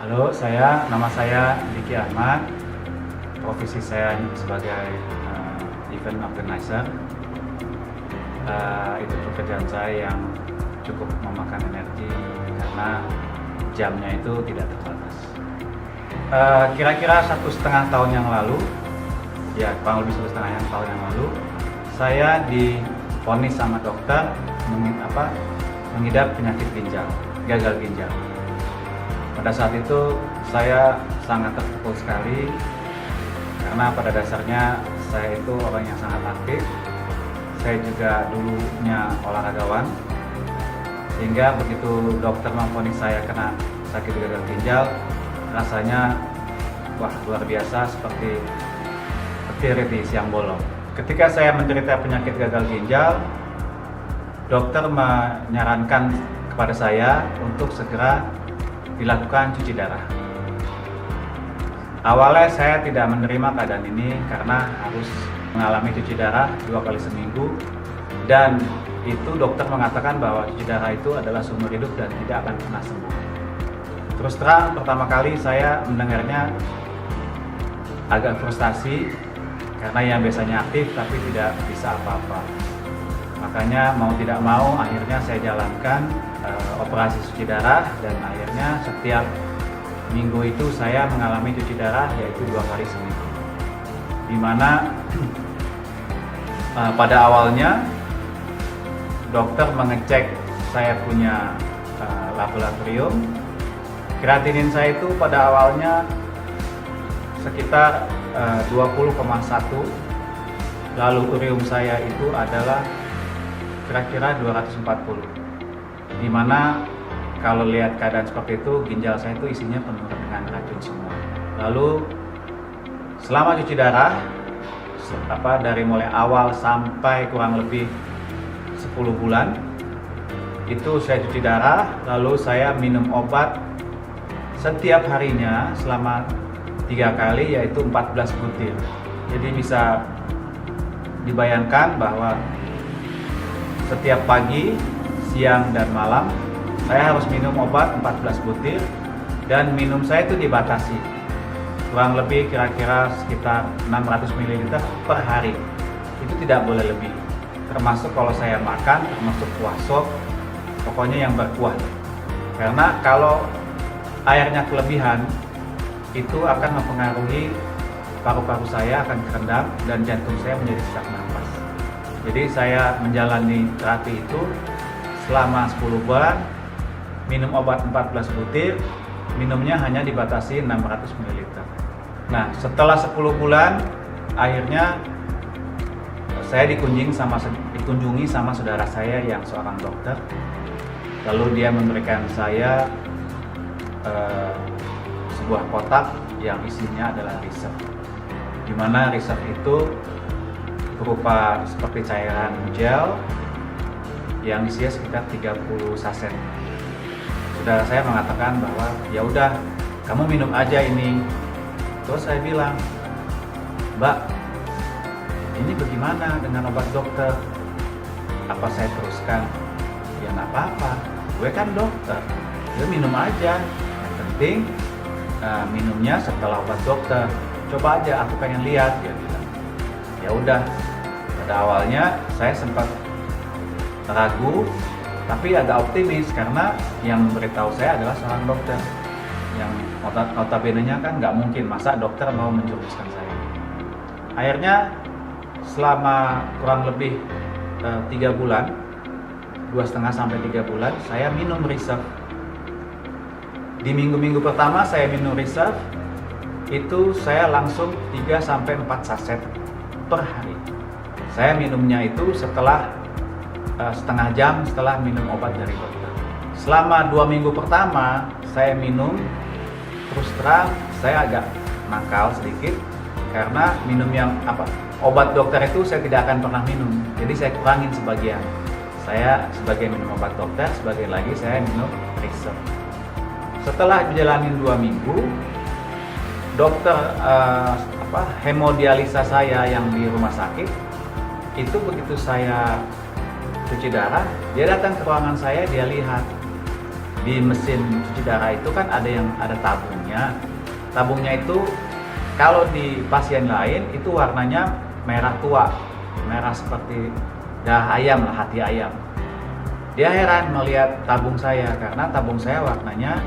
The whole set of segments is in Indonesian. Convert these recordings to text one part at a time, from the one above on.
Halo, nama saya Diki Ahmad. Profesi saya sebagai event organizer. Itu pekerjaan saya yang cukup memakan energi karena jamnya itu tidak terbatas. Kira-kira 1,5 tahun yang lalu, ya kurang lebih 1,5 tahun yang lalu, saya divonis sama dokter mengidap penyakit ginjal, gagal ginjal. Pada saat itu saya sangat terpukul sekali karena pada dasarnya saya itu orang yang sangat aktif. Saya juga dulunya olahragawan, sehingga begitu dokter memvonis saya kena sakit gagal ginjal, rasanya wah luar biasa, seperti petir di siang bolong. Ketika saya menderita penyakit gagal ginjal, dokter menyarankan kepada saya untuk segera dilakukan cuci darah. Awalnya saya tidak menerima keadaan ini karena harus mengalami cuci darah 2 kali seminggu, dan itu dokter mengatakan bahwa cuci darah itu adalah seumur hidup dan tidak akan pernah sembuh. Terus terang, pertama kali saya mendengarnya agak frustasi karena yang biasanya aktif tapi tidak bisa apa-apa. Makanya mau tidak mau akhirnya saya jalankan operasi cuci darah, dan akhirnya setiap minggu itu saya mengalami cuci darah, yaitu 2 kali seminggu. Dimana pada awalnya dokter mengecek saya punya laboratorium. Kreatinin saya itu pada awalnya sekitar 20,1, lalu urium saya itu adalah kira-kira 240. Dimana kalau lihat keadaan seperti itu, ginjal saya itu isinya penuh dengan racun semua. Lalu selama cuci darah, dari mulai awal sampai kurang lebih 10 bulan, itu saya cuci darah, lalu saya minum obat setiap harinya selama 3 kali, yaitu 14 butir. Jadi bisa dibayangkan bahwa setiap pagi, siang, dan malam saya harus minum obat 14 butir, dan minum saya itu dibatasi kurang lebih kira-kira sekitar 600 ml per hari. Itu tidak boleh lebih, termasuk kalau saya makan, termasuk kuah sop, pokoknya yang berkuah. Karena kalau airnya kelebihan, itu akan mempengaruhi paru-paru saya, akan kerendam, dan jantung saya menjadi sesak nafas. Jadi saya menjalani terapi itu selama 10 bulan, minum obat 14 butir, minumnya hanya dibatasi 600 ml. Nah, setelah 10 bulan, akhirnya saya dikunjungi sama saudara saya yang seorang dokter. Lalu dia memberikan saya sebuah kotak yang isinya adalah resep. Di mana resep itu berupa seperti cairan gel yang isinya sekitar 30 saset. Saudara saya mengatakan bahwa ya udah, kamu minum aja ini. Terus saya bilang, Mbak, ini bagaimana dengan obat dokter? Apa saya teruskan? Ya nggak apa-apa, gue kan dokter, ya minum aja. Yang penting minumnya setelah obat dokter. Coba aja, aku pengen lihat, dia bilang. Ya udah, pada awalnya saya sempat ragu, tapi agak optimis karena yang memberitahu saya adalah seorang dokter yang notabene-nya kan nggak mungkin masa dokter mau menjuruskan saya. Akhirnya selama kurang lebih 3 bulan, 2,5 sampai 3 bulan, saya minum Reserve. Di minggu-minggu pertama saya minum Reserve, itu saya langsung 3 sampai 4 saset per hari. Saya minumnya itu setelah setengah jam setelah minum obat dari dokter. Selama 2 minggu pertama saya minum, terus terang saya agak nakal sedikit karena minum obat dokter itu saya tidak akan pernah minum. Jadi saya kurangin sebagian. Saya sebagian minum obat dokter, sebagian lagi saya minum Reserve. Setelah menjalani 2 minggu, dokter hemodialisa saya yang di rumah sakit itu begitu saya cuci darah, dia datang ke ruangan saya, dia lihat di mesin cuci darah itu kan ada tabungnya. Tabungnya itu kalau di pasien lain itu warnanya merah tua, merah seperti darah ayam lah, hati ayam. Dia heran melihat tabung saya karena tabung saya warnanya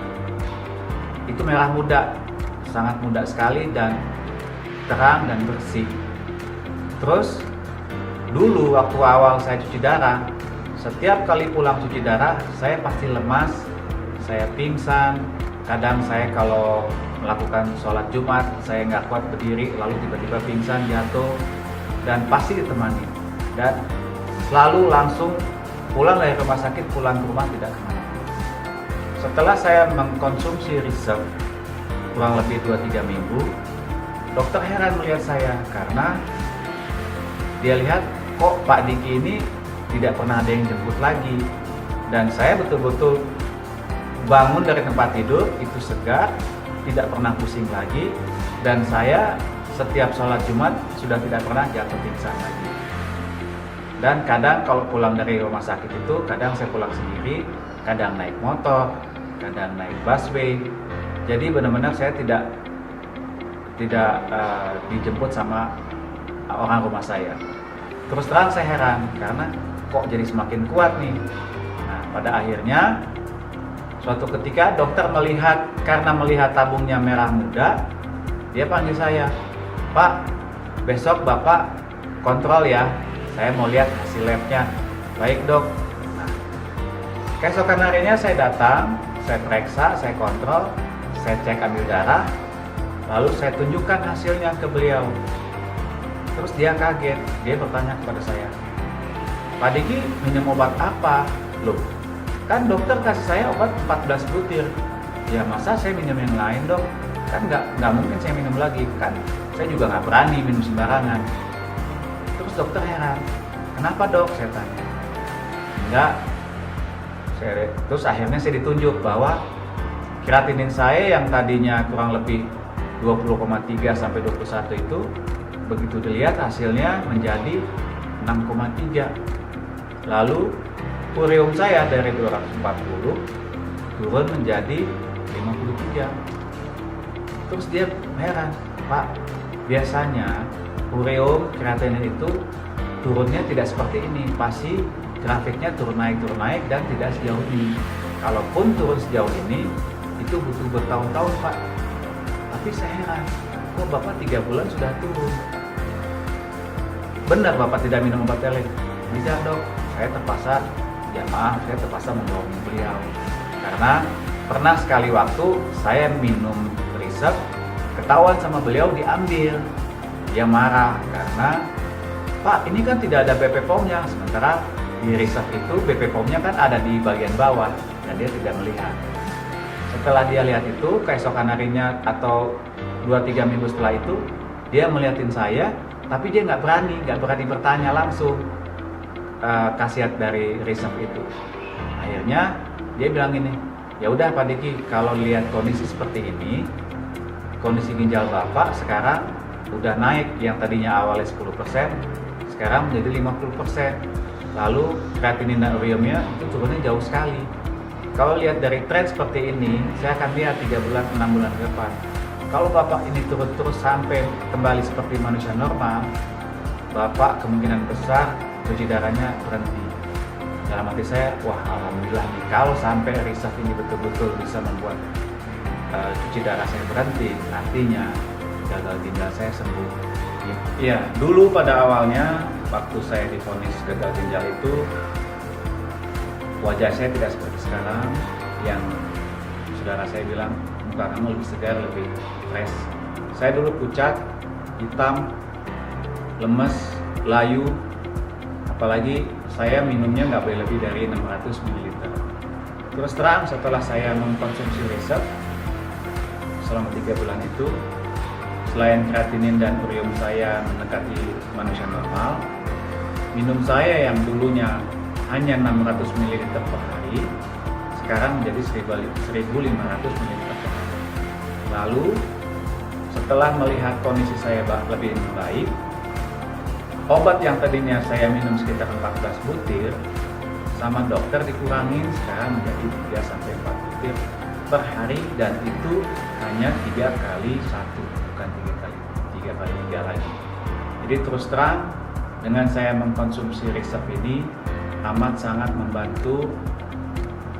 itu merah muda, sangat muda sekali dan terang dan bersih. Terus dulu waktu awal saya cuci darah, setiap kali pulang cuci darah saya pasti lemas, saya pingsan. Kadang saya kalau melakukan sholat Jumat saya nggak kuat berdiri, lalu tiba-tiba pingsan, jatuh, dan pasti ditemani. Dan selalu langsung pulang dari rumah sakit, pulang ke rumah tidak kemana-mana. Setelah saya mengkonsumsi Reserve kurang lebih 2-3 minggu, dokter heran melihat saya karena dia lihat kok Pak Diki ini tidak pernah ada yang jemput lagi, dan saya betul-betul bangun dari tempat tidur itu segar, tidak pernah pusing lagi, dan saya setiap sholat Jumat sudah tidak pernah jatuh pingsan lagi. Dan kadang kalau pulang dari rumah sakit itu, kadang saya pulang sendiri, kadang naik motor, kadang naik busway. Jadi benar-benar saya tidak dijemput sama orang rumah saya. Terus terang saya heran karena kok jadi semakin kuat nih. Nah, pada akhirnya suatu ketika dokter karena melihat tabungnya merah muda, dia panggil saya, "Pak, besok Bapak kontrol ya, saya mau lihat hasil labnya." "Baik dok." Nah, keesokan harinya saya datang, saya periksa, saya kontrol, saya cek ambil darah, lalu saya tunjukkan hasilnya ke beliau. Terus dia kaget, dia bertanya kepada saya, "Pak Diki minum obat apa?" "Loh, kan dokter kasih saya obat 14 butir. Ya masa saya minum yang lain dok? Kan nggak mungkin saya minum lagi, kan saya juga nggak berani minum sembarangan." Terus dokter heran, "Kenapa dok?" saya tanya. "Enggak." Terus akhirnya saya ditunjuk bahwa kreatinin saya yang tadinya kurang lebih 20,3 sampai 21 itu begitu dilihat hasilnya menjadi 6,3. Lalu urium saya dari 240 turun menjadi 53. Terus dia heran, "Pak, biasanya urium kreatinin itu turunnya tidak seperti ini, pasti grafiknya turun naik dan tidak sejauh ini. Kalaupun turun sejauh ini itu butuh bertahun-tahun Pak." Tapi saya heran, kok Bapak 3 bulan sudah turun? "Benar Bapak tidak minum obat lain?" "Tidak dok, saya terpaksa membohongi beliau. Karena pernah sekali waktu saya minum Reserve, ketahuan sama beliau diambil. Dia marah karena, "Pak, ini kan tidak ada BP POM-nya." Sementara di Reserve itu BP POM-nya kan ada di bagian bawah dan dia tidak melihat. Setelah dia lihat itu, keesokan harinya atau 2-3 minggu setelah itu, dia melihatin saya, tapi dia nggak berani bertanya langsung khasiat dari Reserve itu. Akhirnya dia bilang gini, "Ya udah Pak Diki, kalau lihat kondisi seperti ini, kondisi ginjal Bapak sekarang udah naik, yang tadinya awalnya 10%, sekarang menjadi 50%. Lalu kreatinin dan uriumnya itu turunnya jauh sekali. Kalau lihat dari tren seperti ini, saya akan lihat 3 bulan, 6 bulan ke depan. Kalau Bapak ini turun terus sampai kembali seperti manusia normal, Bapak kemungkinan besar cuci darahnya berhenti." Dalam hati saya, wah alhamdulillah nih, kalau sampai Reserve ini betul-betul bisa membuat cuci darah saya berhenti, artinya gagal ginjal saya sembuh. Iya, dulu pada awalnya waktu saya divonis gagal ginjal itu, wajah saya tidak seperti sekarang yang saudara saya bilang muka kamu lebih segar, lebih fresh. Saya dulu pucat, hitam, lemes, layu, apalagi saya minumnya nggak boleh lebih dari 600 ml. Terus terang setelah saya mengkonsumsi Reserve selama 3 bulan itu, selain kreatinin dan urium saya mendekati manusia normal, minum saya yang dulunya hanya 600 ml per hari, sekarang menjadi 1500 ml per hari. Lalu setelah melihat kondisi saya lebih membaik, obat yang tadinya saya minum sekitar 14 butir sama dokter dikurangin sekarang menjadi 3 sampai 4 butir. hampir per hari, dan itu hanya 3 kali 1, bukan 3 kali 3 lagi. Jadi terus terang, dengan saya mengkonsumsi Resep ini amat sangat membantu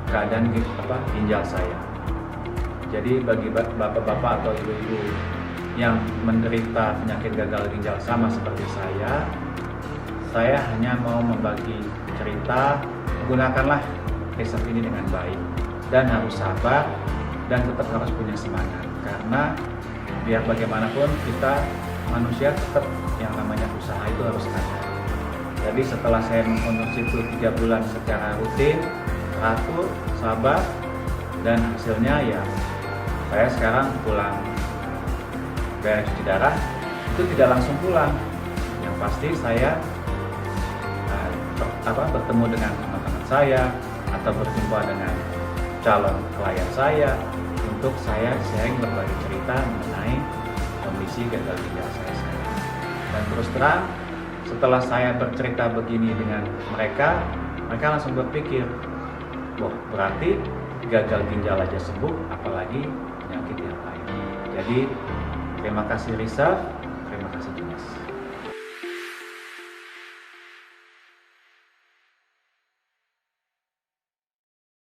keadaan ginjal saya. Jadi bagi bapak-bapak atau ibu-ibu yang menderita penyakit gagal ginjal sama seperti saya hanya mau membagi cerita. Gunakanlah Resep ini dengan baik, dan harus sabar, dan tetap harus punya semangat, karena biar bagaimanapun kita manusia tetap yang namanya usaha itu harus ada. Jadi setelah saya mengkonsumsi itu 3 bulan secara rutin, teratur, sabar, dan hasilnya ya saya sekarang pulang beres cuci darah itu tidak langsung pulang. Yang pasti saya bertemu dengan teman-teman saya atau berjumpa dengan calon klien saya untuk saya sharing berbagi cerita mengenai kondisi gagal ginjal saya sekarang. Dan terus terang, setelah saya bercerita begini dengan mereka langsung berpikir, wah berarti gagal ginjal aja sembuh, apalagi penyakit yang lain. Jadi terima kasih Risa, terima kasih Dimas.